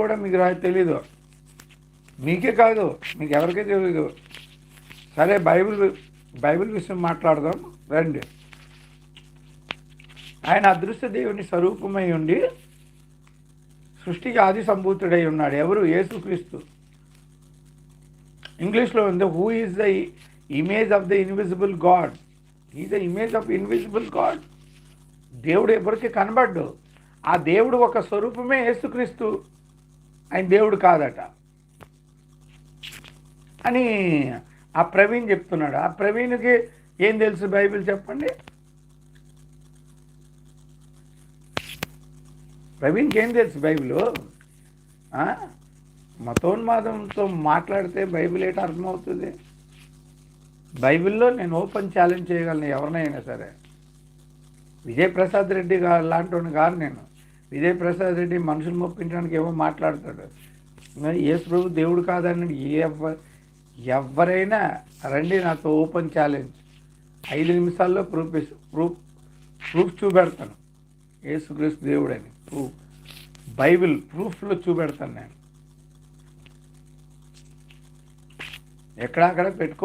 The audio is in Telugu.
కూడా మీకు తెలీదు, మీకే కాదు మీకు ఎవరికీ తెలీదు. సరే బైబిల్ విషయం మాట్లాడదాం రండి. ఆయన అదృశ్య దేవుని స్వరూపమై ఉండి సృష్టికి ఆది సంభూతుడై ఉన్నాడు. ఎవరు? యేసుక్రీస్తు. ఇంగ్లీష్లో ఉంది, who is the image of the invisible God. Is the image of invisible God. దేవుడు ఎవరికి కనబడ్డు. ఆ దేవుడు ఒక స్వరూపమే యేసుక్రీస్తు. ఆయన దేవుడు కాదట అని ఆ ప్రవీణ్ చెప్తున్నాడు. ఆ ప్రవీణ్కి ఏం తెలుసు బైబిల్ చెప్పండి? ప్రవీణ్కి ఏం తెలుసు బైబిల్? మతోన్మాదంతో మాట్లాడితే బైబిల్ ఏంటి అర్థమవుతుంది? బైబిల్లో నేను ఓపెన్ ఛాలెంజ్ చేయగలను ఎవరినైనా సరే. విజయప్రసాద్ రెడ్డి లాంటి కాదు నేను. విజయప్రసాద్ రెడ్డి మనుషులు మొప్పించడానికి ఏమో మాట్లాడతాడు. యేసు ప్రభు దేవుడు కాదని ఎవరైనా రండి నాతో ఓపెన్ ఛాలెంజ్. 5 నిమిషాల్లో ప్రూఫ్ చూపెడతాను యేసుక్రీస్తు దేవుడని. బైబిల్ ప్రూఫ్లో చూపెడతాను నేను. ఎక్కడక్కడ పెట్టుకో.